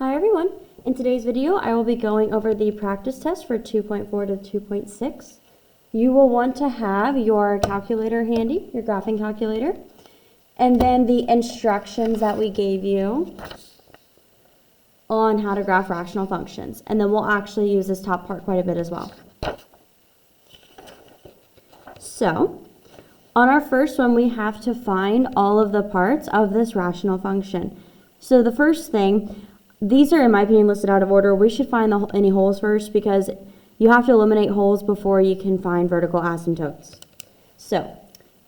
Hi everyone. In today's video, I will be going over the practice test for 2.4 to 2.6. You will want to have your calculator handy, your graphing calculator, and then the instructions that we gave you on how to graph rational functions. And then we'll actually use this top part quite a bit as well. So, on our first one, we have to find all of the parts of this rational function. So the first thing, these are, in my opinion, listed out of order. We should find any holes first because you have to eliminate holes before you can find vertical asymptotes. So,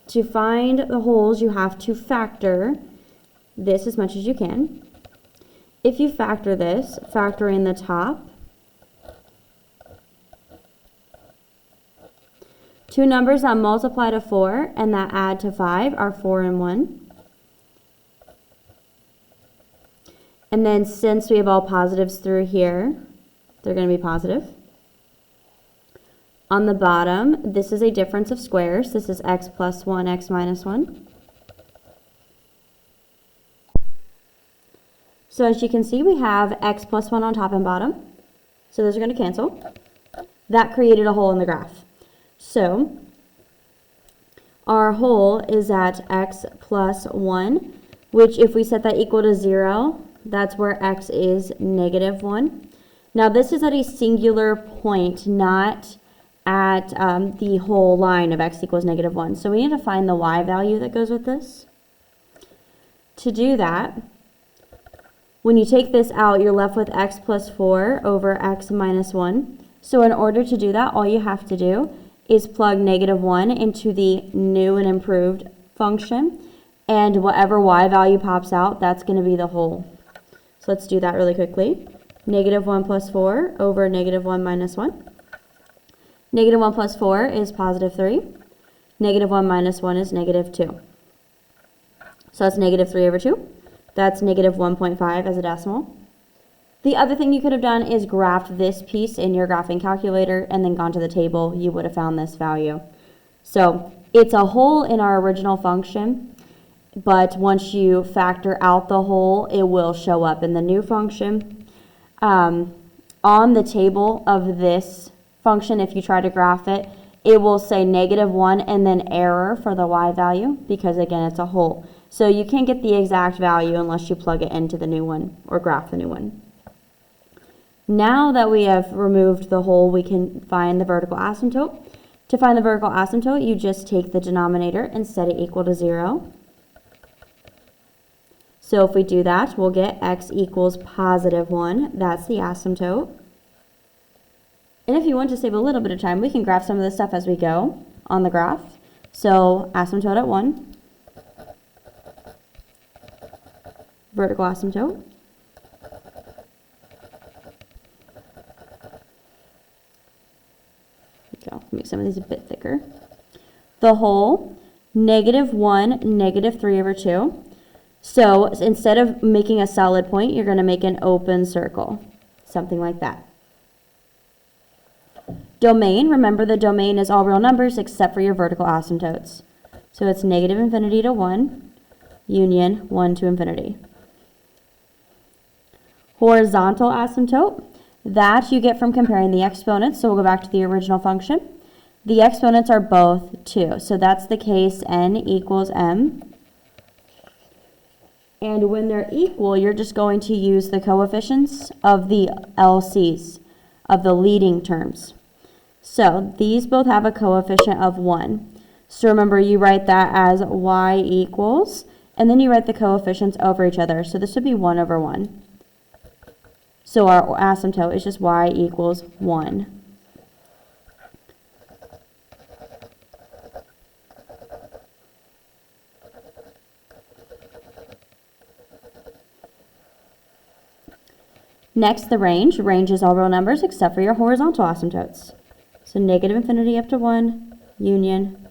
to find the holes, you have to factor this as much as you can. If you factor this, factor in the top. Two numbers that multiply to 4 and that add to 5 are 4 and 1. And then since we have all positives through here, they're going to be positive. On the bottom, this is a difference of squares. This is x plus 1, x minus 1. So as you can see, we have x plus 1 on top and bottom. So those are going to cancel. That created a hole in the graph. So our hole is at x plus 1, which if we set that equal to 0, that's where x is negative 1. Now this is at a singular point, not at the whole line of x equals negative 1. So we need to find the y value that goes with this. To do that, when you take this out, you're left with x plus 4 over x minus 1. So in order to do that, all you have to do is plug negative 1 into the new and improved function. And whatever y value pops out, that's going to be the whole. So let's do that really quickly. Negative 1 plus 4 over negative 1 minus 1. Negative 1 plus 4 is positive 3. Negative 1 minus 1 is negative 2. So that's negative 3 over 2. That's negative 1.5 as a decimal. The other thing you could have done is graphed this piece in your graphing calculator and then gone to the table. You would have found this value. So it's a hole in our original function. But once you factor out the hole, it will show up in the new function. On the table of this function, if you try to graph it, it will say negative 1 and then error for the y value because, again, it's a hole. So you can't get the exact value unless you plug it into the new one or graph the new one. Now that we have removed the hole, we can find the vertical asymptote. To find the vertical asymptote, you just take the denominator and set it equal to 0. So if we do that, we'll get x equals positive 1. That's the asymptote. And if you want to save a little bit of time, we can graph some of this stuff as we go on the graph. So asymptote at 1. Vertical asymptote. There we go. Make some of these a bit thicker. The whole, negative 1, negative 3 over 2. So instead of making a solid point, you're going to make an open circle, something like that. Domain, remember the domain is all real numbers except for your vertical asymptotes. So it's negative infinity to 1, union 1 to infinity. Horizontal asymptote, that you get from comparing the exponents. So we'll go back to the original function. The exponents are both 2. So that's the case n equals m. And when they're equal, you're just going to use the coefficients of the LCs, of the leading terms. So these both have a coefficient of 1. So remember, you write that as y equals, and then you write the coefficients over each other. So this would be 1 over 1. So our asymptote is just y equals 1. Next, the range. Range is all real numbers except for your horizontal asymptotes. So negative infinity up to 1, union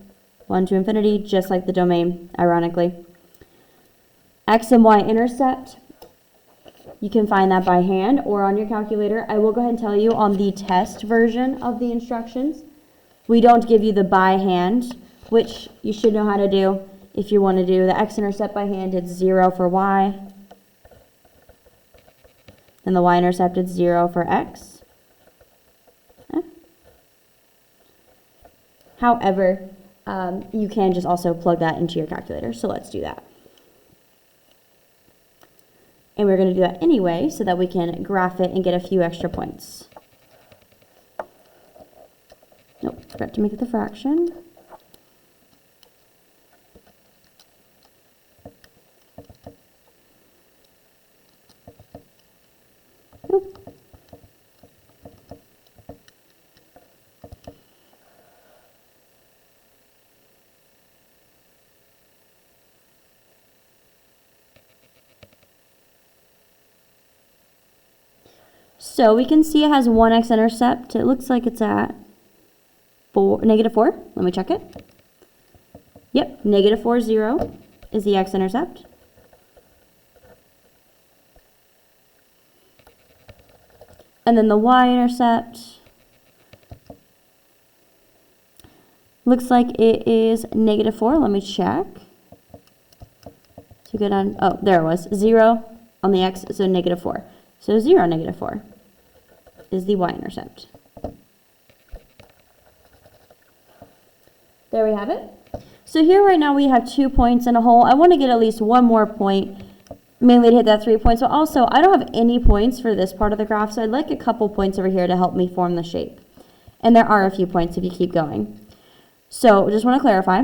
1 to infinity, just like the domain, ironically. X and Y intercept. You can find that by hand or on your calculator. I will go ahead and tell you on the test version of the instructions, we don't give you the by hand, which you should know how to do. If you want to do the x-intercept by hand, it's 0 for y, Then the y-intercept is 0 for x. However, you can just also plug that into your calculator. So let's do that. And we're going to do that anyway so that we can graph it and get a few extra points. Nope, forgot to make it the fraction. Oop. So we can see it has one x-intercept. It looks like it's at -4. Let me check it. Yep, -4, 0 is the x-intercept. And then the y-intercept looks like it is -4. Let me check. So good on, oh, there it was. 0 on the x, so -4. So 0, -4 is the y-intercept. There we have it. So here right now we have 2 points in a hole. I want to get at least one more point, mainly to hit that 3 points, but also I don't have any points for this part of the graph, so I'd like a couple points over here to help me form the shape. And there are a few points if you keep going. So just want to clarify.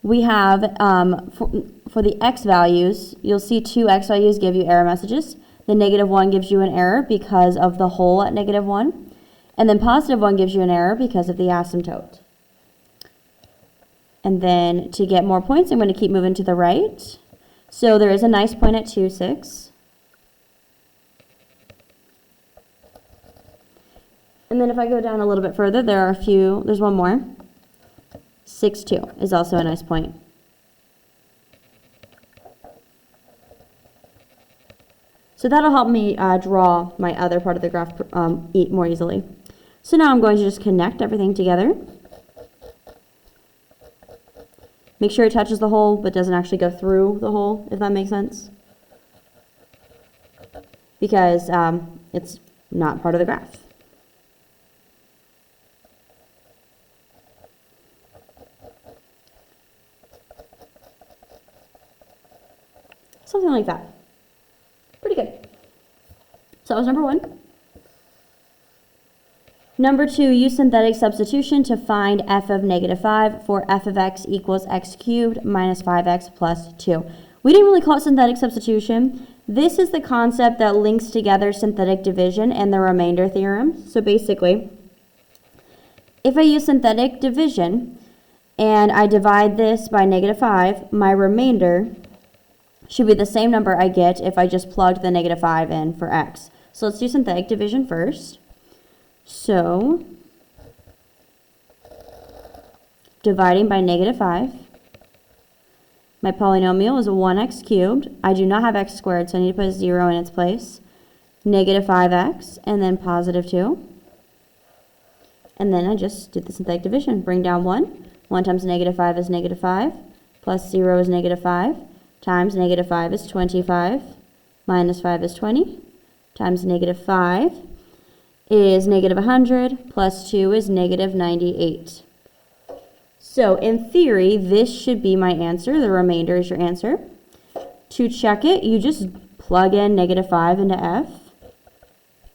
We have, for the x values, you'll see 2 x values give you error messages. The -1 gives you an error because of the hole at -1. And then +1 gives you an error because of the asymptote. And then to get more points, I'm going to keep moving to the right. So there is a nice point at 2, 6. And then if I go down a little bit further, there's one more. 6, 2 is also a nice point. So that'll help me draw my other part of the graph more easily. So now I'm going to just connect everything together. Make sure it touches the hole, but doesn't actually go through the hole, if that makes sense. Because it's not part of the graph. Something like that. Pretty good. So that was number 1. Number 2, use synthetic substitution to find f of -5 for f of x equals x cubed minus 5x plus 2. We didn't really call it synthetic substitution. This is the concept that links together synthetic division and the remainder theorem. So basically, if I use synthetic division and I divide this by -5, my remainder should be the same number I get if I just plugged the -5 in for x. So let's do synthetic division first. So, dividing by -5, my polynomial is 1x cubed. I do not have x squared, so I need to put a 0 in its place. -5x, and then +2. And then I just did the synthetic division. Bring down 1. 1 times -5 is -5, plus 0 is -5, times -5 is 25, minus 5 is 20, times -5 is -100, plus 2 is -98. So in theory, this should be my answer. The remainder is your answer. To check it, you just plug in -5 into f.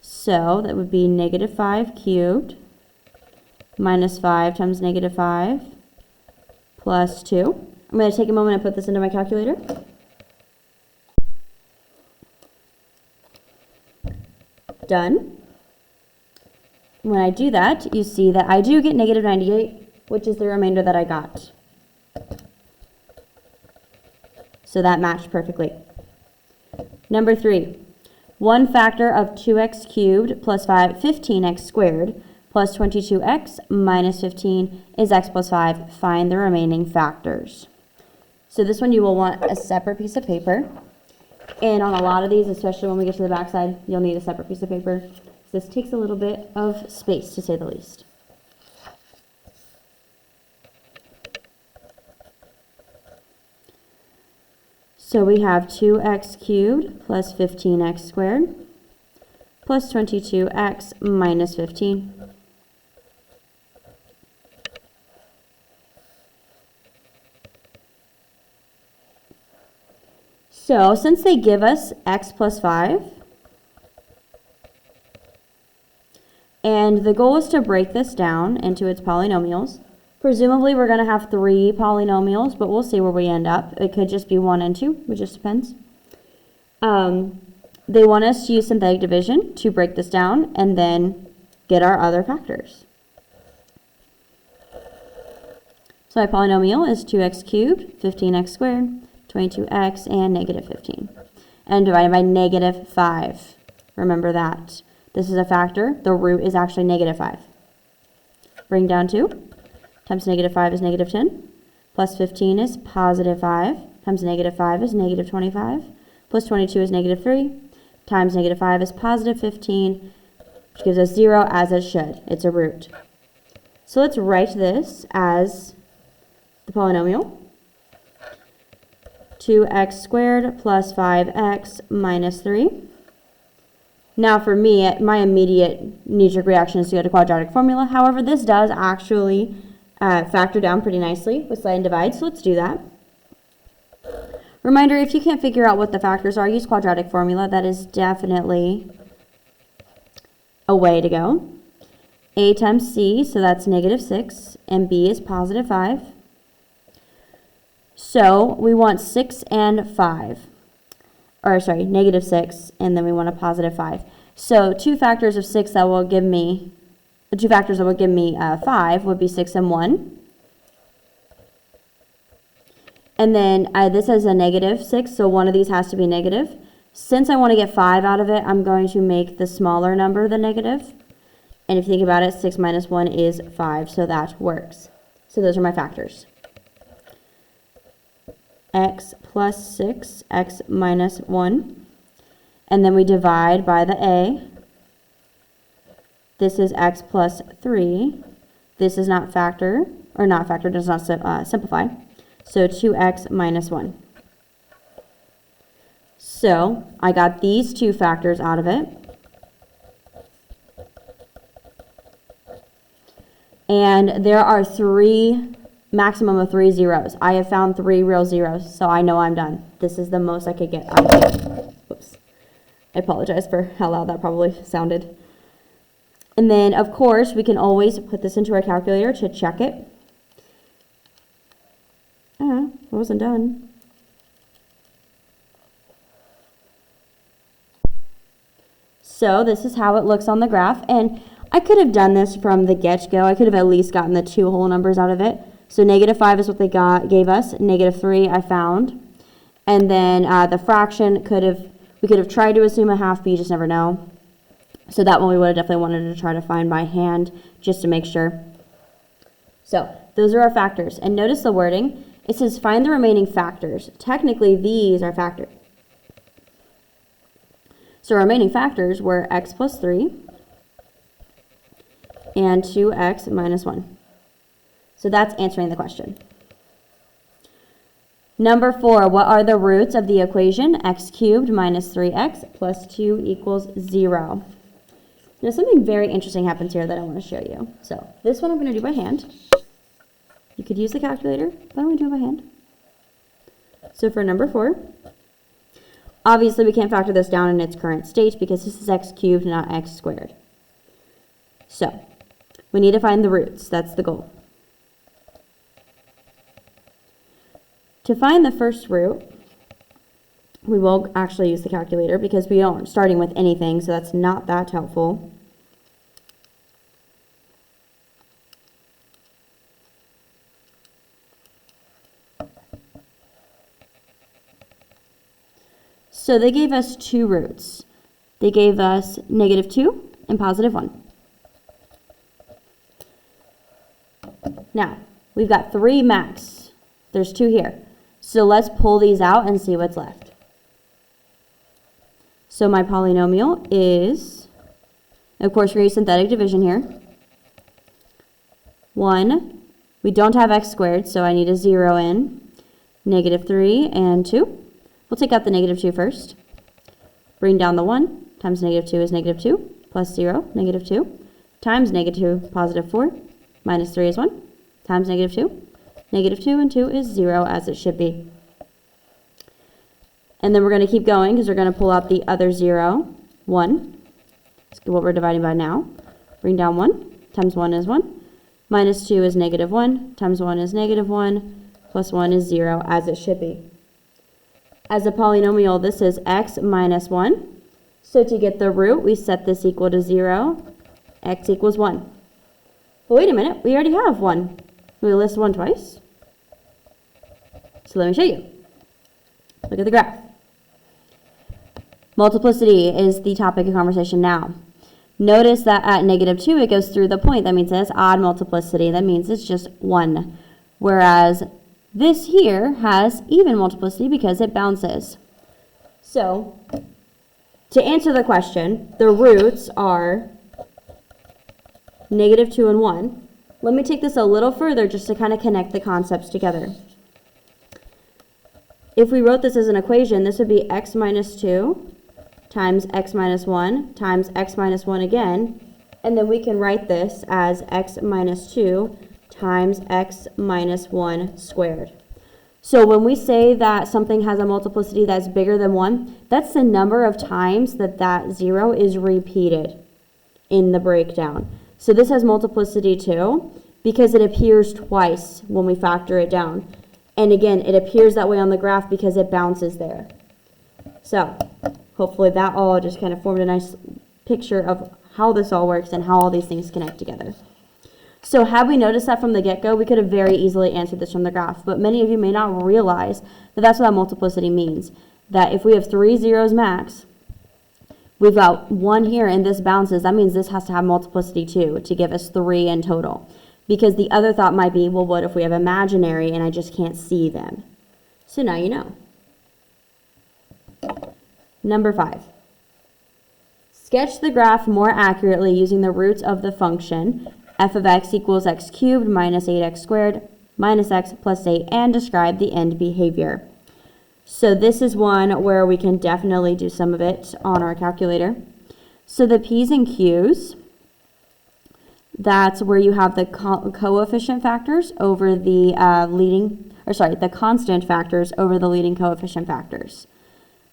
So that would be -5 cubed minus 5 times -5 plus 2. I'm going to take a moment and put this into my calculator. Done. When I do that, you see that I do get -98, which is the remainder that I got. So that matched perfectly. Number 3, 1 factor of 2x cubed plus 15x squared plus 22x minus 15 is x plus 5. Find the remaining factors. So this one you will want a separate piece of paper. And on a lot of these, especially when we get to the back side, you'll need a separate piece of paper. This takes a little bit of space, to say the least. So we have 2x cubed plus 15x squared plus 22x minus 15. So since they give us x plus 5, and the goal is to break this down into its polynomials, presumably we're going to have 3 polynomials, but we'll see where we end up. It could just be 1 and 2, it just depends. They want us to use synthetic division to break this down and then get our other factors. So my polynomial is 2x cubed, 15x squared, 22x, and negative 15. And divided by negative 5. Remember that. This is a factor. The root is actually negative 5. Bring down 2 times negative 5 is negative 10. Plus 15 is positive 5. Times negative 5 is negative 25. Plus 22 is negative 3. Times negative 5 is positive 15, which gives us 0 as it should. It's a root. So let's write this as the polynomial. 2x squared plus 5x minus 3. Now for me, my immediate knee-jerk reaction is to go to quadratic formula. However, this does actually factor down pretty nicely with slide and divide, so let's do that. Reminder, if you can't figure out what the factors are, use quadratic formula. That is definitely a way to go. A times c, so that's negative 6, and b is positive 5. So we want 6 and 5. Or sorry, negative 6, and then we want a positive 5. So two factors of 6 that will give me, 5 would be 6 and 1. And then this is a negative 6, so one of these has to be negative. Since I want to get 5 out of it, I'm going to make the smaller number the negative. And if you think about it, 6 minus 1 is 5, so that works. So those are my factors. X plus 6, x minus 1. And then we divide by the a. This is x plus 3. This is not factor, or not factor, does not simplify. So 2x minus 1. So I got these two factors out of it. And there are maximum of 3 zeros. I have found 3 real zeros, so I know I'm done. This is the most I could get out of here. Whoops. I apologize for how loud that probably sounded. And then, of course, we can always put this into our calculator to check it. I wasn't done. So this is how it looks on the graph, and I could have done this from the get-go. I could have at least gotten the 2 whole numbers out of it. So negative 5 is what they gave us. Negative 3 I found. And then the fraction we could have tried to assume a half, but you just never know. So that one we would have definitely wanted to try to find by hand just to make sure. So those are our factors. And notice the wording. It says find the remaining factors. Technically, these are factors. So our remaining factors were x plus 3 and 2x minus 1. So that's answering the question. Number 4, what are the roots of the equation x cubed minus 3x plus 2 equals 0? Now something very interesting happens here that I want to show you. So this one I'm going to do by hand. You could use the calculator, but I'm going to do it by hand. So for number 4, obviously we can't factor this down in its current state because this is x cubed, not x squared. So we need to find the roots. That's the goal. To find the first root, we will actually use the calculator because we aren't starting with anything, so that's not that helpful. So they gave us 2 roots. They gave us negative 2 and positive 1. Now, we've got 3 max. There's 2 here. So let's pull these out and see what's left. So my polynomial is, of course, we're using synthetic division here. 1, we don't have x squared, so I need a 0 in. Negative 3 and 2 We'll take out the negative 2 first. Bring down the 1 times negative 2 is negative 2, plus 0, negative 2, times negative 2, positive 4, minus 3 is 1, times negative 2. Negative 2 and 2 is 0, as it should be. And then we're going to keep going because we're going to pull out the other 0, 1. That's what we're dividing by now. Bring down 1, times 1 is 1, minus 2 is negative 1, times 1 is negative 1, plus 1 is 0, as it should be. As a polynomial, this is x minus 1. So to get the root, we set this equal to 0, x equals 1. But wait a minute, we already have 1. We list 1 twice. So let me show you. Look at the graph. Multiplicity is the topic of conversation now. Notice that at negative 2, it goes through the point. That means it's odd multiplicity. That means it's just 1. Whereas this here has even multiplicity because it bounces. So, to answer the question, the roots are negative 2 and 1. Let me take this a little further just to kind of connect the concepts together. If we wrote this as an equation, this would be x minus 2 times x minus 1 times x minus 1 again, and then we can write this as x minus 2 times x minus 1 squared. So when we say that something has a multiplicity that's bigger than 1, that's the number of times that that 0 is repeated in the breakdown. So this has multiplicity 2 because it appears twice when we factor it down. And again, it appears that way on the graph because it bounces there. So hopefully that all just kind of formed a nice picture of how this all works and how all these things connect together. So had we noticed that from the get-go, we could have very easily answered this from the graph. But many of you may not realize that that's what that multiplicity means. That if we have 3 zeros max, we've got 1 here and this bounces. That means this has to have multiplicity 2 to give us 3 in total. Because the other thought might be, well, what if we have imaginary and I just can't see them? So now you know. Number 5. Sketch the graph more accurately using the roots of the function f of x equals x cubed minus 8x squared minus x plus 8 and describe the end behavior. So this is one where we can definitely do some of it on our calculator. So the p's and q's, that's where you have the coefficient factors over the the constant factors over the leading coefficient factors.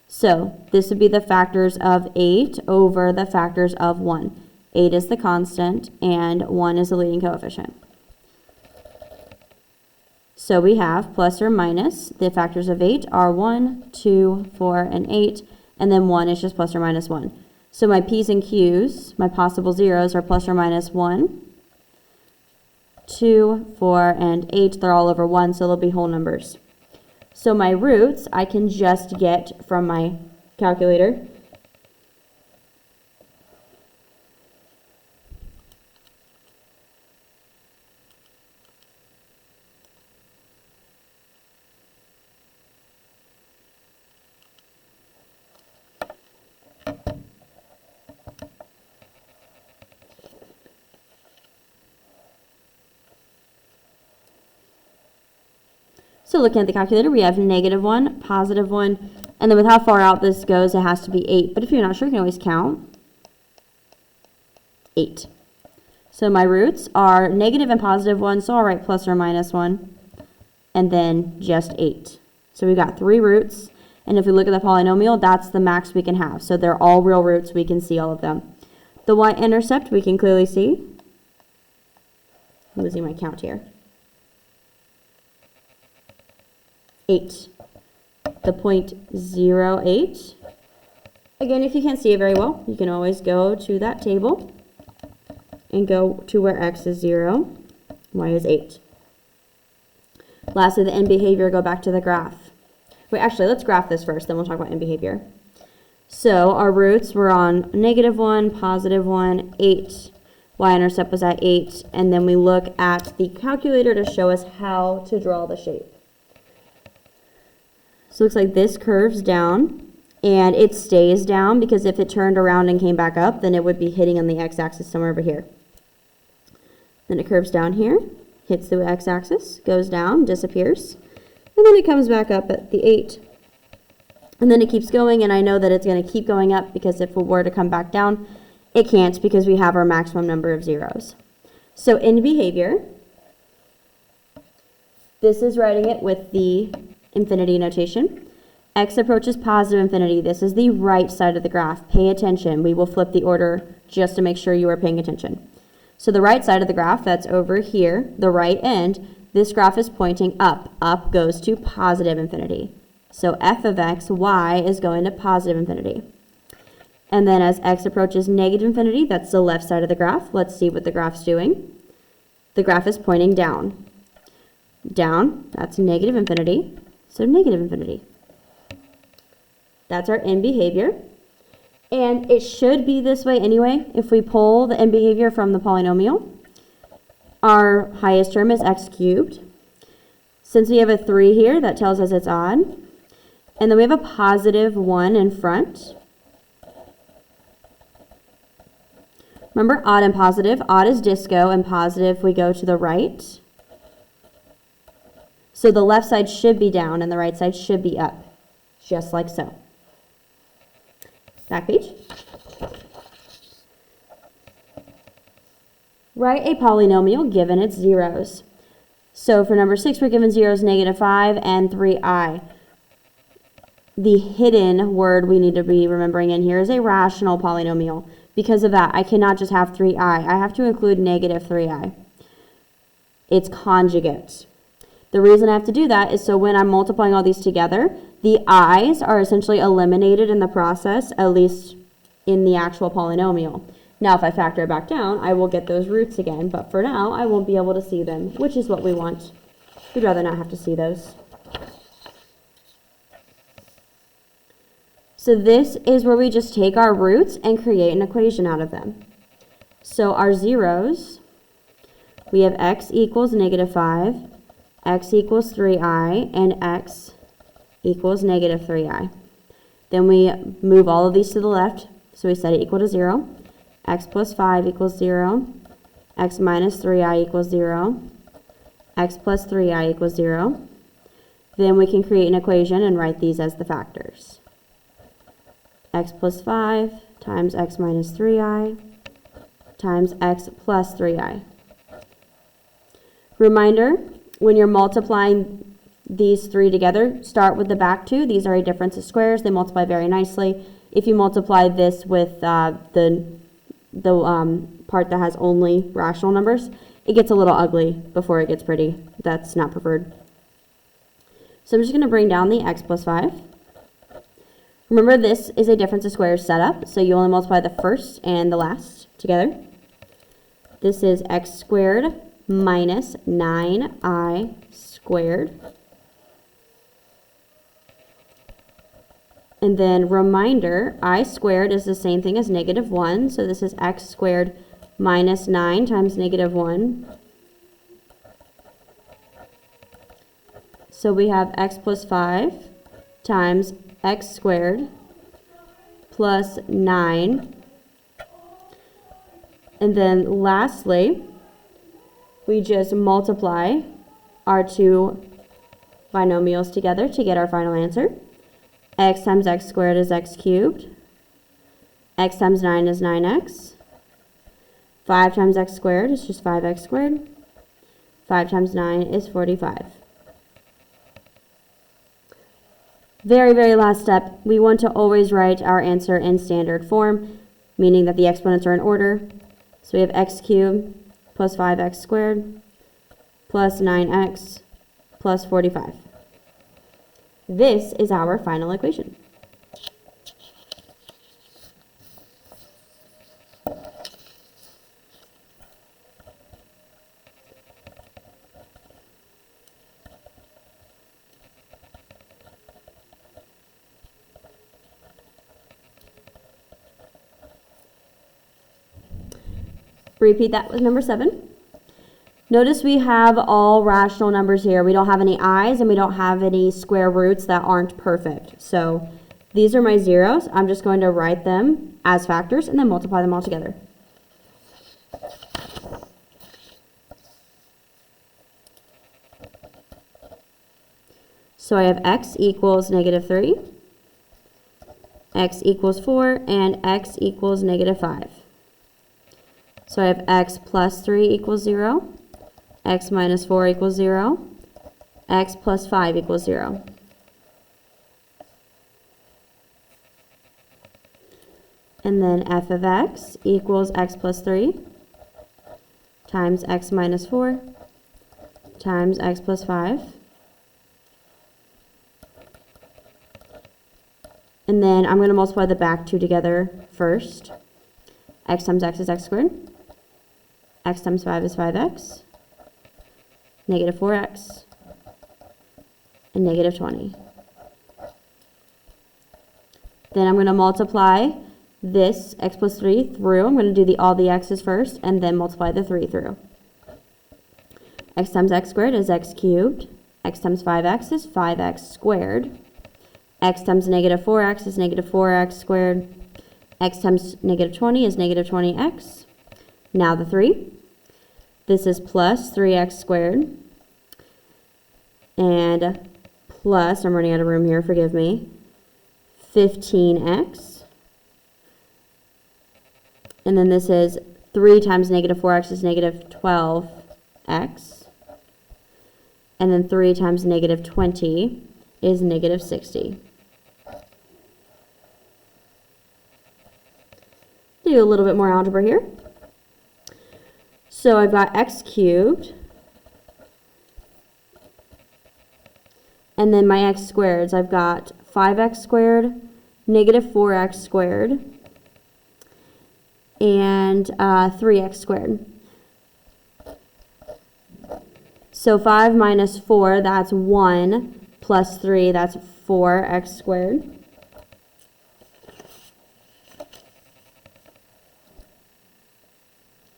So this would be the factors of 8 over the factors of 1. 8 is the constant, and 1 is the leading coefficient. So we have plus or minus, the factors of 8 are 1, 2, 4, and 8, and then 1 is just plus or minus 1. So my p's and q's, my possible zeros, are plus or minus 1, 2, 4, and 8. They're all over 1, so they'll be whole numbers. So my roots, I can just get from my calculator. So looking at the calculator, we have negative 1, positive 1, and then with how far out this goes, it has to be 8. But if you're not sure, you can always count 8. So my roots are negative and positive 1, so I'll write plus or minus 1, and then just 8. So we've got 3 roots, and if we look at the polynomial, that's the max we can have. So they're all real roots, we can see all of them. The y-intercept, we can clearly see. I'm losing my count here. 8. The point 0.08. Again, if you can't see it very well, you can always go to that table and go to where x is 0, y is 8. Lastly, the end behavior, go back to the graph. Wait, actually, let's graph this first, then we'll talk about end behavior. So our roots were on negative 1, positive 1, 8. Y-intercept was at 8, and then we look at the calculator to show us how to draw the shape. So it looks like this curves down, and it stays down because if it turned around and came back up, then it would be hitting on the x-axis somewhere over here. Then it curves down here, hits the x-axis, goes down, disappears, and then it comes back up at the 8. And then it keeps going, and I know that it's going to keep going up because if it were to come back down, it can't because we have our maximum number of zeros. So in behavior, this is writing it with the infinity notation. X approaches positive infinity. This is the right side of the graph. Pay attention. We will flip the order just to make sure you are paying attention. So the right side of the graph, that's over here, the right end, this graph is pointing up. Up goes to positive infinity. So f of x, y, is going to positive infinity. And then as x approaches negative infinity, that's the left side of the graph. Let's see what the graph's doing. The graph is pointing down. Down, that's negative infinity, so negative infinity. That's our end behavior. And it should be this way anyway. If we pull the end behavior from the polynomial, our highest term is x cubed. Since we have a 3 here, that tells us it's odd. And then we have a positive 1 in front. Remember, odd and positive. Odd is disco, and positive we go to the right. So the left side should be down, and the right side should be up, just like so. Back page. Write a polynomial given its zeros. So for number 6, we're given zeros -5 and 3i. The hidden word we need to be remembering in here is a rational polynomial. Because of that, I cannot just have 3i. I have to include -3i. It's conjugate. The reason I have to do that is so when I'm multiplying all these together, the i's are essentially eliminated in the process, at least in the actual polynomial. Now, if I factor it back down, I will get those roots again, but for now, I won't be able to see them, which is what we want. We'd rather not have to see those. So this is where we just take our roots and create an equation out of them. So our zeros, we have x equals -5, x equals 3i, and x equals -3i. Then we move all of these to the left, so we set it equal to 0. X plus 5 equals 0. X minus 3i equals 0. X plus 3i equals 0. Then we can create an equation and write these as the factors. X plus 5 times x minus 3i times x plus 3i. Reminder, when you're multiplying these three together, start with the back two. These are a difference of squares. They multiply very nicely. If you multiply this with the part that has only rational numbers, it gets a little ugly before it gets pretty. That's not preferred. So I'm just going to bring down the x plus 5. Remember, this is a difference of squares setup, so you only multiply the first and the last together. This is x squared minus 9i squared. And then reminder, I squared is the same thing as -1, so this is x squared minus 9 times -1. So we have x plus 5 times x squared plus 9. And then lastly, we just multiply our two binomials together to get our final answer. X times x squared is x cubed. X times 9 is 9x. 5 times x squared is just 5x squared. 5 times 9 is 45. Very, very last step, we want to always write our answer in standard form, meaning that the exponents are in order. So we have x cubed plus 5x squared plus 9x plus 45. This is our final equation. Repeat that with number 7. Notice we have all rational numbers here. We don't have any i's and we don't have any square roots that aren't perfect. So these are my zeros. I'm just going to write them as factors and then multiply them all together. So I have x equals -3. x equals 4, and x equals negative 5. So I have x plus 3 equals 0, x minus 4 equals 0, x plus 5 equals 0. And then f of x equals x plus 3 times x minus 4 times x plus 5. And then I'm going to multiply the back two together first. X times x is x squared. X times 5 is 5x. Negative 4x. And negative 20. Then I'm going to multiply this x plus 3 through. I'm going to do all the x's first and then multiply the 3 through. X times x squared is x cubed. X times 5x is 5x squared. X times negative 4x is negative 4x squared. X times negative 20 is negative 20x. Now the 3. This is plus 3x squared. And plus, I'm running out of room here, forgive me, 15x. And then this is 3 times negative 4x is negative 12x. And then 3 times negative 20 is negative 60. Do a little bit more algebra here. So I've got x cubed. And then my x squareds, I've got 5x squared, negative 4x squared, and 3x squared. So 5 minus 4, that's 1, plus 3, that's 4x squared.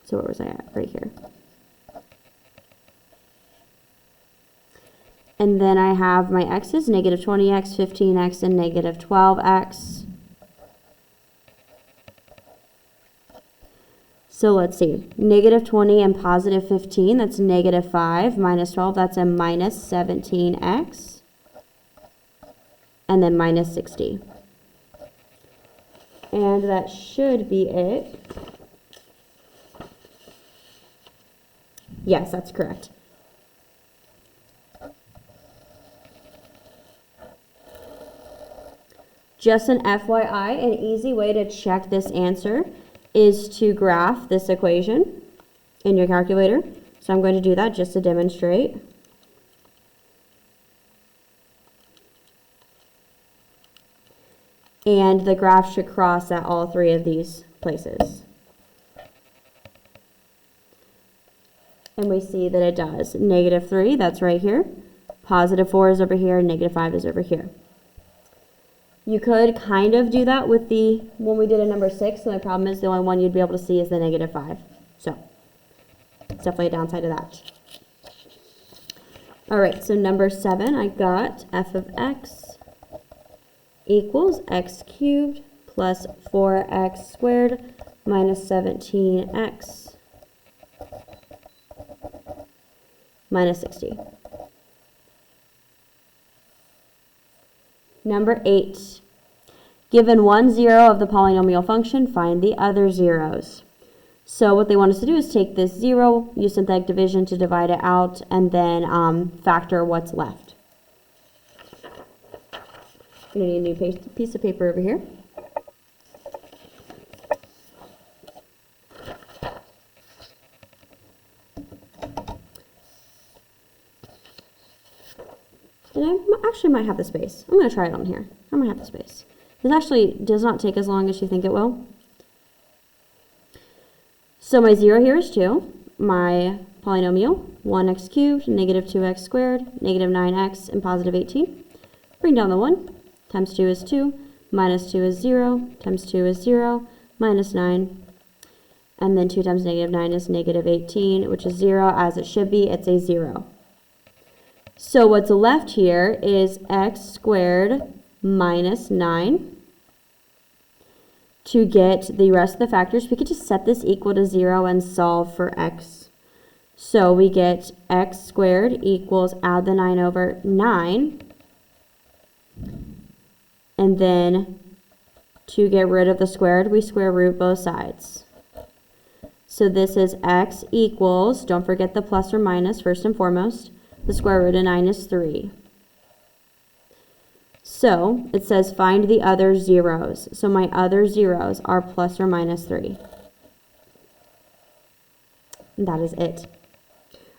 So where was I at? Right here. And then I have my x's, negative 20x, 15x, and negative 12x. So let's see. Negative 20 and positive 15, that's negative 5. Minus 12, that's a minus 17x. And then minus 60. And that should be it. Yes, that's correct. Just an FYI, an easy way to check this answer is to graph this equation in your calculator. So I'm going to do that just to demonstrate. And the graph should cross at all three of these places. And we see that it does. Negative 3, that's right here. Positive 4 is over here, negative 5 is over here. You could kind of do that with the when we did a number 6, and the problem is the only one you'd be able to see is the negative 5. So, it's definitely a downside of that. Alright, so number 7, I got f of x equals x cubed plus 4x squared minus 17x minus 60. Number 8, given one zero of the polynomial function, find the other zeros. So what they want us to do is take this 0, use synthetic division to divide it out, and then factor what's left. I'm going to need a new piece of paper over here. And I actually might have the space. I'm going to try it on here. I might have the space. This actually does not take as long as you think it will. So my 0 here is 2. My polynomial, 1x cubed, negative 2x squared, negative 9x, and positive 18. Bring down the 1. Times 2 is 2. Minus 2 is 0. Times 2 is 0. Minus 9. And then 2 times negative 9 is negative 18, which is 0, as it should be. It's a 0. So what's left here is x squared minus 9. To get the rest of the factors, we could just set this equal to 0 and solve for x. So we get x squared equals, add the 9 over 9. And then To get rid of the squared, we square root both sides. So this is x equals, don't forget the plus or minus first and foremost, the square root of 9 is 3. So it says find the other zeros. So my other zeros are plus or minus 3. And that is it.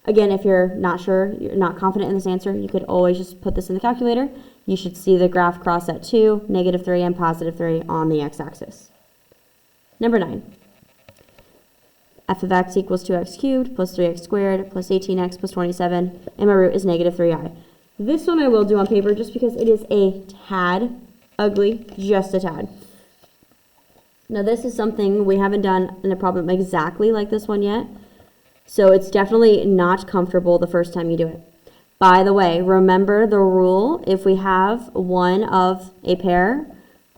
Again, if you're not sure, you're not confident in this answer, you could always just put this in the calculator. You should see the graph cross at 2, -3, and +3 on the x-axis. Number 9. F of x equals 2x cubed plus 3x squared plus 18x plus 27, and my root is -3i. This one I will do on paper just because it is a tad ugly, just a tad. Now this is something we haven't done in a problem exactly like this one yet, so it's definitely not comfortable the first time you do it. By the way, remember the rule, if we have one of a pair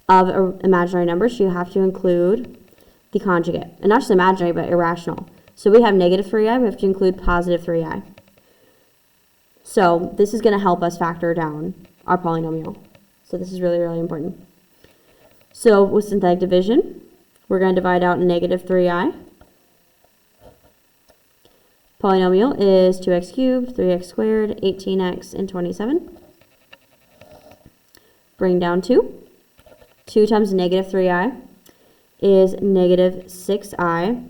of imaginary numbers, you have to include the conjugate. And not just imaginary, but irrational. So we have -3i, we have to include +3i. So this is going to help us factor down our polynomial. So this is really, really important. So with synthetic division, we're going to divide out -3i. Polynomial is 2x cubed, 3x squared, 18x, and 27. Bring down 2. 2 times -3i is -6i.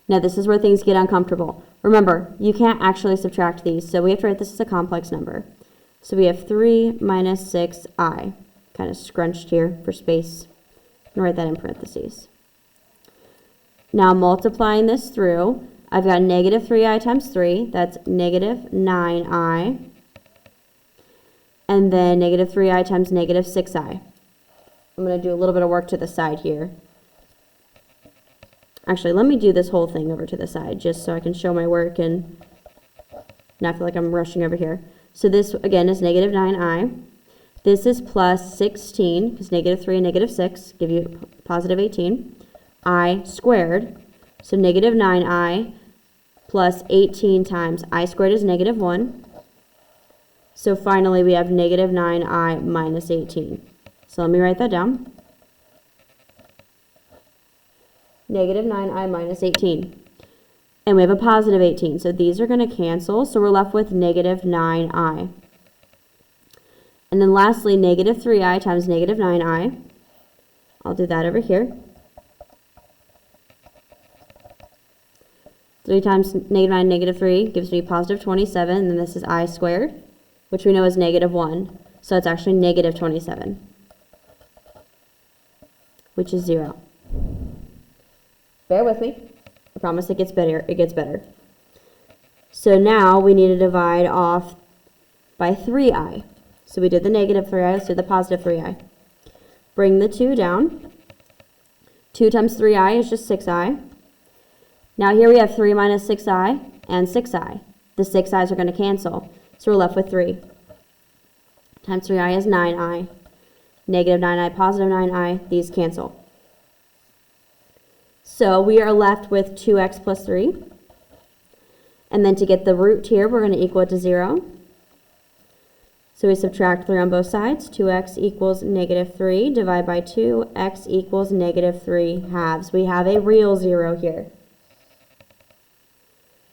Now this is where things get uncomfortable. Remember, you can't actually subtract these, so we have to write this as a complex number. So we have 3 minus 6i, kind of scrunched here for space. I'm going to write that in parentheses. Now multiplying this through, I've got -3i times 3, that's -9i. And then -3i times -6i. I'm going to do a little bit of work to the side here. Actually, let me do this whole thing over to the side just so I can show my work and not feel like I'm rushing over here. So this, again, is -9i. This is plus 16, because -3 and -6 give you positive 18. I squared, so -9i plus 18 times I squared is -1. So finally, we have -9i minus 18. So let me write that down. -9i minus 18. And we have a positive 18, so these are going to cancel, so we're left with -9i. And then lastly, -3i times -9i. I'll do that over here. 3 times -9, -3 gives me positive 27, and then this is I squared, which we know is -1. So it's actually -27, which is 0. Bear with me. I promise it gets better. It gets better. So now we need to divide off by 3i. So we did the -3i, let's do the positive 3i. Bring the 2 down. 2 times 3i is just 6i. Now here we have 3 minus 6i and 6i. The 6i's are going to cancel, so we're left with 3. Times 3i is 9i. -9i, positive 9i, these cancel. So we are left with 2x plus 3. And then to get the root here, we're going to equal it to 0. So we subtract 3 on both sides. 2x equals -3. Divide by 2. X equals -3 halves. We have a real 0 here.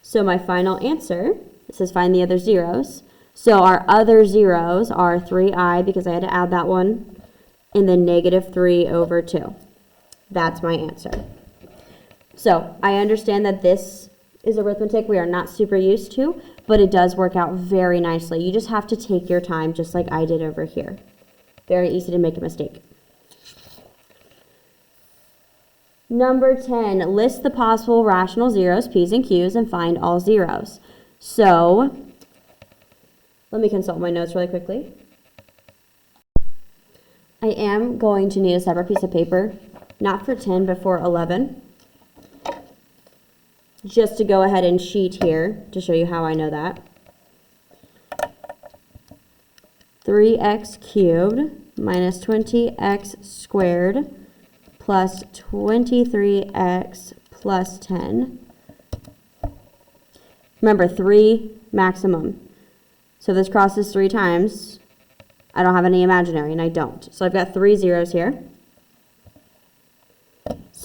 So my final answer, it says find the other zeros. So our other zeros are 3i, because I had to add that one, and then -3 over 2. That's my answer. So I understand that this is arithmetic we are not super used to, but it does work out very nicely. You just have to take your time, just like I did over here. Very easy to make a mistake. Number 10, list the possible rational zeros, p's and q's, and find all zeros. So let me consult my notes really quickly. I am going to need a separate piece of paper, not for 10, but for 11. Just to go ahead and sheet here to show you how I know that. 3x cubed minus 20x squared plus 23x plus 10. Remember, 3 maximum. So if this crosses 3 times, I don't have any imaginary, and I don't. So I've got 3 zeros here.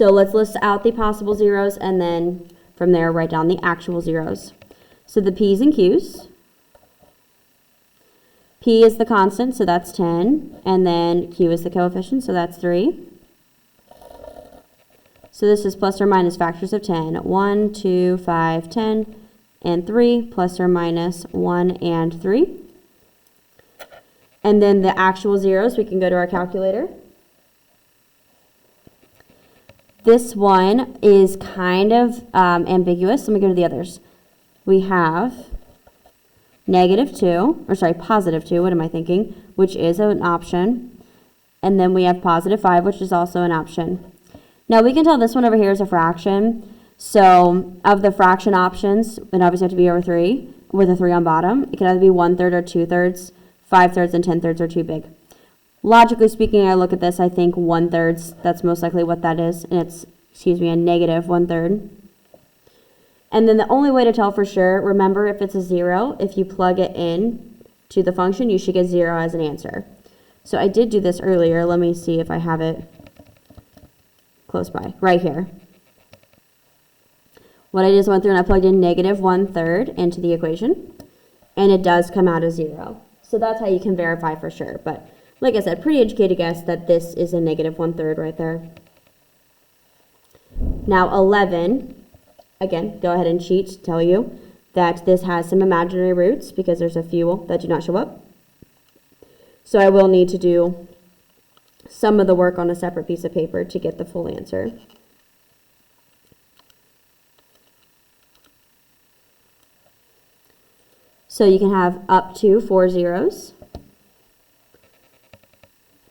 So let's list out the possible zeros and then from there write down the actual zeros. So the P's and Q's. P is the constant, so that's 10, and then Q is the coefficient, so that's 3. So this is plus or minus factors of 10. 1, 2, 5, 10, and 3, plus or minus 1 and 3. And then the actual zeros, we can go to our calculator. This one is kind of ambiguous. Let me go to the others. We have positive 2, what am I thinking, which is an option. And then we have positive 5, which is also an option. Now we can tell this one over here is a fraction. So of the fraction options, it obviously have to be over 3 with a 3 on bottom. It can either be 1/3 or 2/3. 5/3 and 10/3 are too big. Logically speaking, I look at this, I think 1/3, that's most likely what that is, and it's, a negative 1/3. And then the only way to tell for sure, remember if it's a 0, if you plug it in to the function, you should get 0 as an answer. So I did do this earlier. Let me see if I have it close by, right here. What I just went through and I plugged in negative 1/3 into the equation, and it does come out as 0. So that's how you can verify for sure. But like I said, pretty educated guess that this is a negative 1/3 right there. Now 11, again, go ahead and cheat to tell you that this has some imaginary roots because there's a few that do not show up. So I will need to do some of the work on a separate piece of paper to get the full answer. So you can have up to 4 zeros.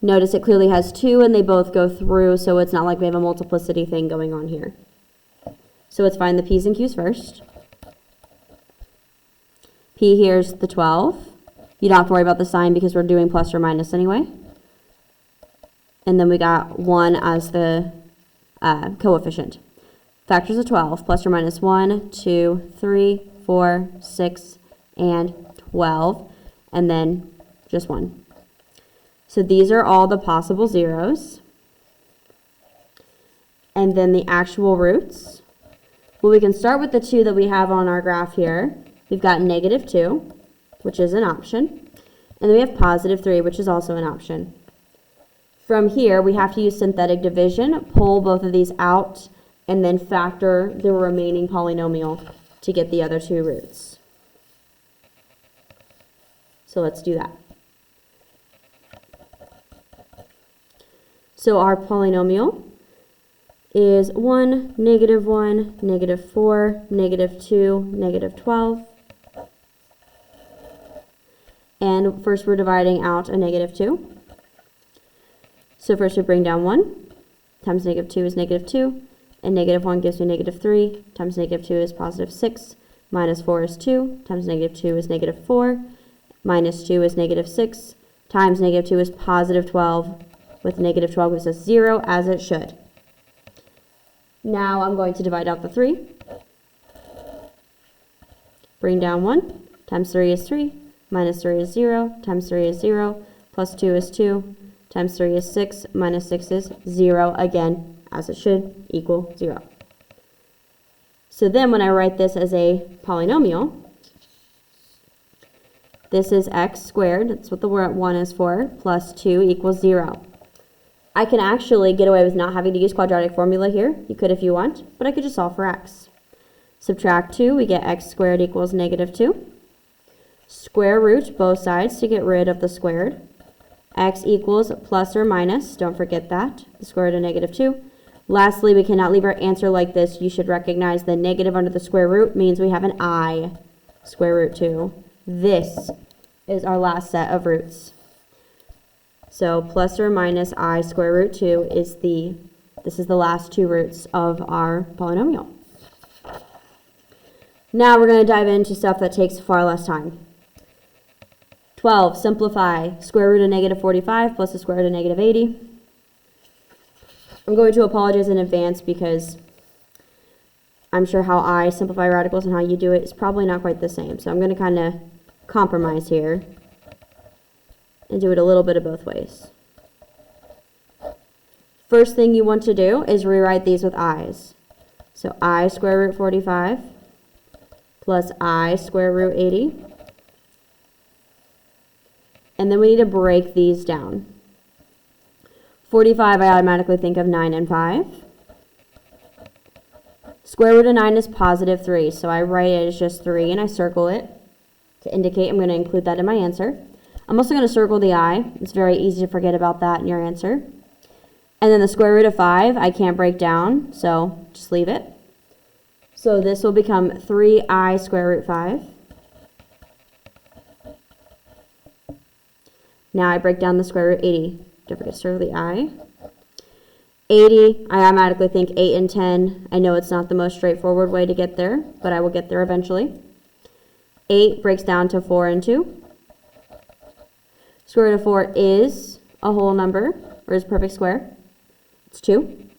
Notice it clearly has 2 and they both go through, so it's not like we have a multiplicity thing going on here. So let's find the P's and Q's first. P here's the 12. You don't have to worry about the sign because we're doing plus or minus anyway. And then we got 1 as the coefficient. Factors of 12, plus or minus 1, 2, 3, 4, 6, and 12, and then just 1. So these are all the possible zeros. And then the actual roots. Well, we can start with the 2 that we have on our graph here. We've got negative 2, which is an option. And then we have positive 3, which is also an option. From here, we have to use synthetic division, pull both of these out, and then factor the remaining polynomial to get the other 2 roots. So let's do that. So our polynomial is 1, negative 1, negative 4, negative 2, negative 12. And first we're dividing out a negative 2. So first we bring down 1, times negative 2 is negative 2, and negative 1 gives me negative 3, times negative 2 is positive 6, minus 4 is 2, times negative 2 is negative 4, minus 2 is negative 6, times negative 2 is positive 12, with negative 12 gives us 0, as it should. Now I'm going to divide out the 3. Bring down 1, times 3 is 3, minus 3 is 0, times 3 is 0, plus 2 is 2, times 3 is 6, minus 6 is 0, again, as it should, equal 0. So then when I write this as a polynomial, this is x squared, that's what the word 1 is for, plus 2 equals 0. I can actually get away with not having to use quadratic formula here. You could if you want, but I could just solve for x. Subtract 2, we get x squared equals negative 2. Square root both sides to get rid of the squared. X equals plus or minus, don't forget that, the square root of negative 2. Lastly, we cannot leave our answer like this. You should recognize the negative under the square root means we have an I, square root 2. This is our last set of roots. So plus or minus I square root 2 is this is the last 2 roots of our polynomial. Now we're going to dive into stuff that takes far less time. 12, simplify square root of negative 45 plus the square root of negative 80. I'm going to apologize in advance because I'm sure how I simplify radicals and how you do it is probably not quite the same. So I'm going to kind of compromise here and do it a little bit of both ways. First thing you want to do is rewrite these with i's. So I square root 45 plus I square root 80. And then we need to break these down. 45, I automatically think of 9 and 5. Square root of 9 is positive 3, so I write it as just 3, and I circle it to indicate I'm going to include that in my answer. I'm also going to circle the I. It's very easy to forget about that in your answer. And then the square root of 5, I can't break down, so just leave it. So this will become 3i square root 5. Now I break down the square root 80. Don't forget to circle the I. 80, I automatically think 8 and 10. I know it's not the most straightforward way to get there, but I will get there eventually. 8 breaks down to 4 and 2. Square root of 4 is a whole number, or is perfect square. It's 2.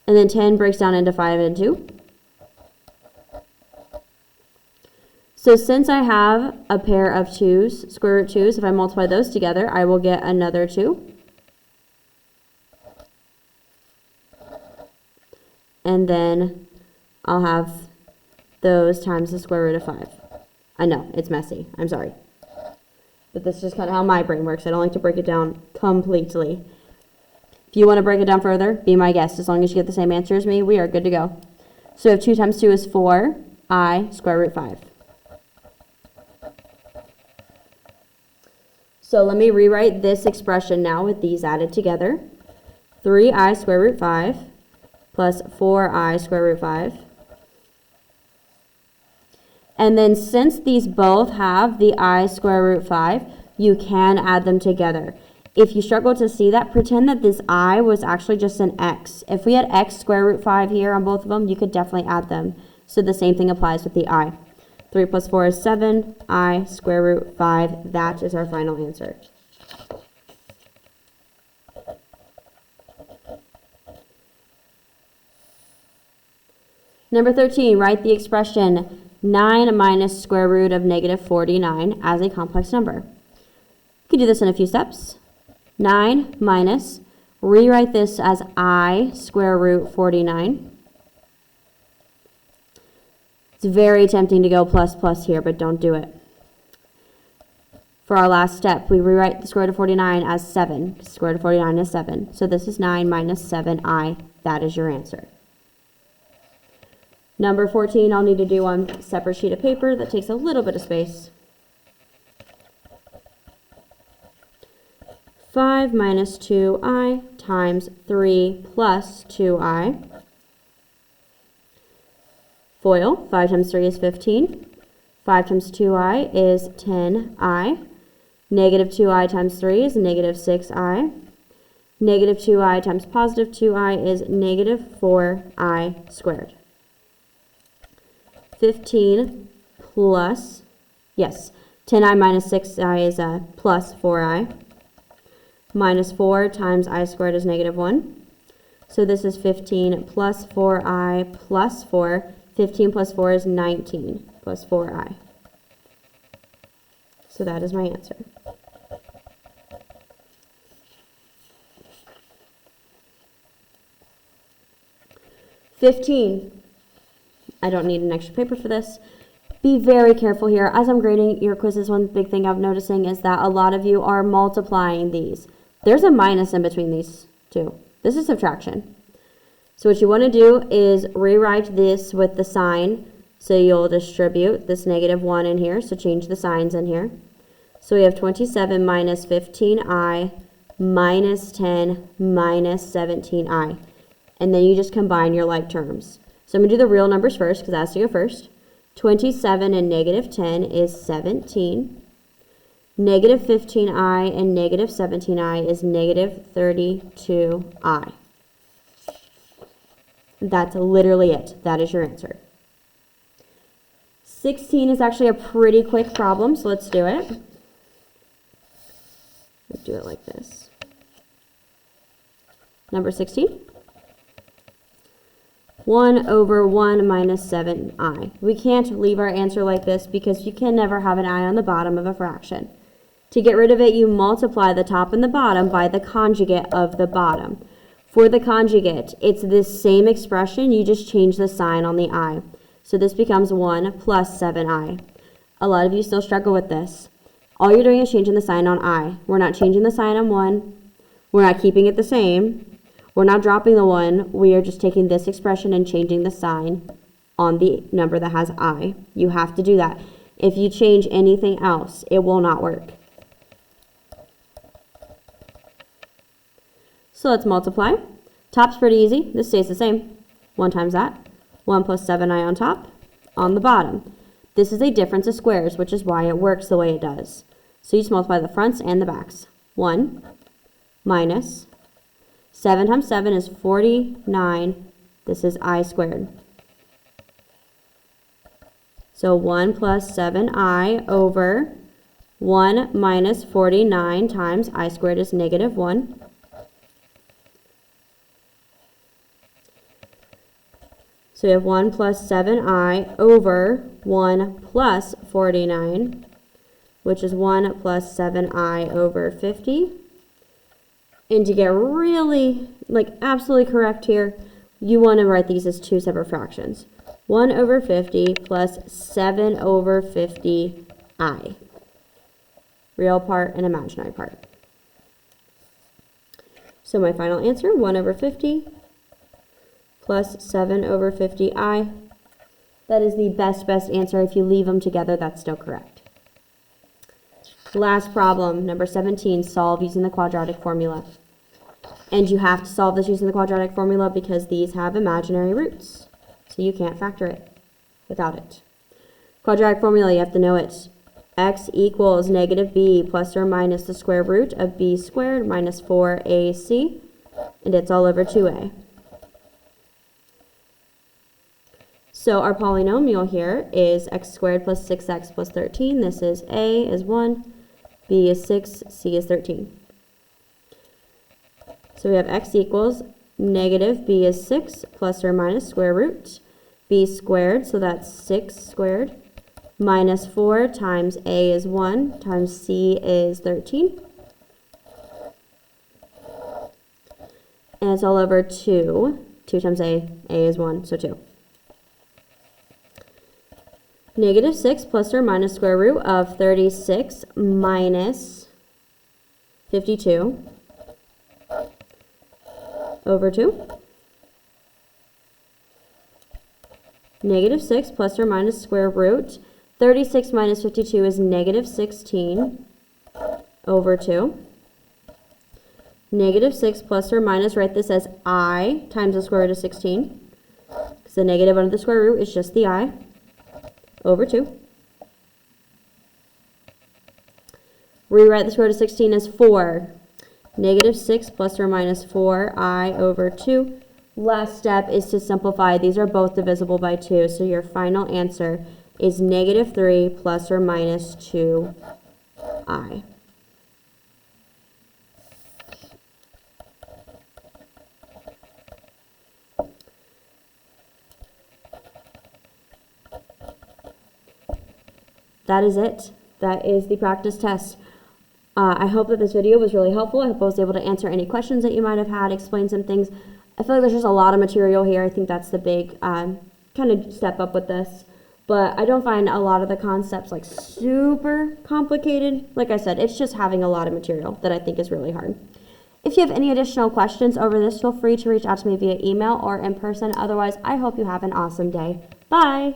And then 10 breaks down into 5 and 2. So since I have a pair of 2's, square root 2's, if I multiply those together, I will get another 2. And then I'll have those times the square root of 5. I know, it's messy. I'm sorry. But this is just kind of how my brain works. I don't like to break it down completely. If you want to break it down further, be my guest. As long as you get the same answer as me, we are good to go. So if 2 times 2 is 4, I square root 5. So let me rewrite this expression now with these added together. 3i square root 5 plus 4i square root 5. And then since these both have the I square root 5, you can add them together. If you struggle to see that, pretend that this I was actually just an x. If we had x square root 5 here on both of them, you could definitely add them. So the same thing applies with the I. 3 plus 4 is 7, I square root 5. That is our final answer. Number 13, write the expression 9 minus square root of negative 49 as a complex number. You can do this in a few steps. 9 minus, rewrite this as I square root 49. It's very tempting to go plus plus here, but don't do it. For our last step, we rewrite the square root of 49 as 7. Square root of 49 is 7. So this is 9 minus 7i. That is your answer. Number 14, I'll need to do on a separate sheet of paper that takes a little bit of space. 5 minus 2i times 3 plus 2i. FOIL, 5 times 3 is 15. 5 times 2i is 10i. Negative 2i times 3 is negative 6i. Negative 2i times positive 2i is negative 4i squared. 15 plus, 10i minus 6i is plus 4i. Minus 4 times I squared is negative 1. So this is 15 plus 4i plus 4. 15 plus 4 is 19 plus 4i. So that is my answer. I don't need an extra paper for this. Be very careful here. As I'm grading your quizzes, one big thing I'm noticing is that a lot of you are multiplying these. There's a minus in between these two. This is subtraction. So what you want to do is rewrite this with the sign. So you'll distribute this negative 1 in here. So change the signs in here. So we have 27 minus 15i minus 10 minus 17i. And then you just combine your like terms. So I'm going to do the real numbers first because that has to go first. 27 and negative 10 is 17. Negative 15i and negative 17i is negative 32i. That's literally it. That is your answer. 16 is actually a pretty quick problem, so let's do it. Let's do it like this. Number 16. 1 over 1 minus 7i. We can't leave our answer like this because you can never have an I on the bottom of a fraction. To get rid of it, you multiply the top and the bottom by the conjugate of the bottom. For the conjugate, it's this same expression, you just change the sign on the I. So this becomes 1 plus 7i. A lot of you still struggle with this. All you're doing is changing the sign on I. We're not changing the sign on 1. We're not keeping it the same. We're not dropping the 1. We are just taking this expression and changing the sign on the number that has I. You have to do that. If you change anything else, it will not work. So let's multiply. Top's pretty easy. This stays the same. 1 times that. 1 plus 7i on top, on the bottom. This is a difference of squares, which is why it works the way it does. So you just multiply the fronts and the backs. 1 minus 7 times 7 is 49. This is I squared. So 1 plus 7i over 1 minus 49 times I squared is negative 1. So we have 1 plus 7i over 1 plus 49, which is 1 plus 7i over 50. And to get really, absolutely correct here, you want to write these as two separate fractions. 1 over 50 plus 7 over 50i. Real part and imaginary part. So my final answer, 1 over 50 plus 7 over 50i. That is the best answer. If you leave them together, that's still correct. Last problem, number 17, solve using the quadratic formula. And you have to solve this using the quadratic formula because these have imaginary roots. So you can't factor it without it. Quadratic formula, you have to know it. X equals negative b plus or minus the square root of b squared minus 4ac. And it's all over 2a. So our polynomial here is x squared plus 6x plus 13. This is a is 1, b is 6, c is 13. So we have x equals negative b is 6 plus or minus square root b squared, so that's 6 squared, minus 4 times a is 1 times c is 13. And it's all over 2. 2 times a is 1, so 2. Negative 6 plus or minus square root of 36 minus 52 over 2. Negative 6 plus or minus square root. 36 minus 52 is negative 16 over 2. Negative 6 plus or minus, write this as I times the square root of 16. Because the negative under the square root is just the I. Over 2. Rewrite the square root of 16 as 4. Negative 6 plus or minus 4i over 2. Last step is to simplify. These are both divisible by 2, so your final answer is negative 3 plus or minus 2i. That is it. That is the practice test. I hope that this video was really helpful. I hope I was able to answer any questions that you might have had, explain some things. I feel like there's just a lot of material here. I think that's the big kind of step up with this. But I don't find a lot of the concepts super complicated. Like I said, it's just having a lot of material that I think is really hard. If you have any additional questions over this, feel free to reach out to me via email or in person. Otherwise, I hope you have an awesome day. Bye!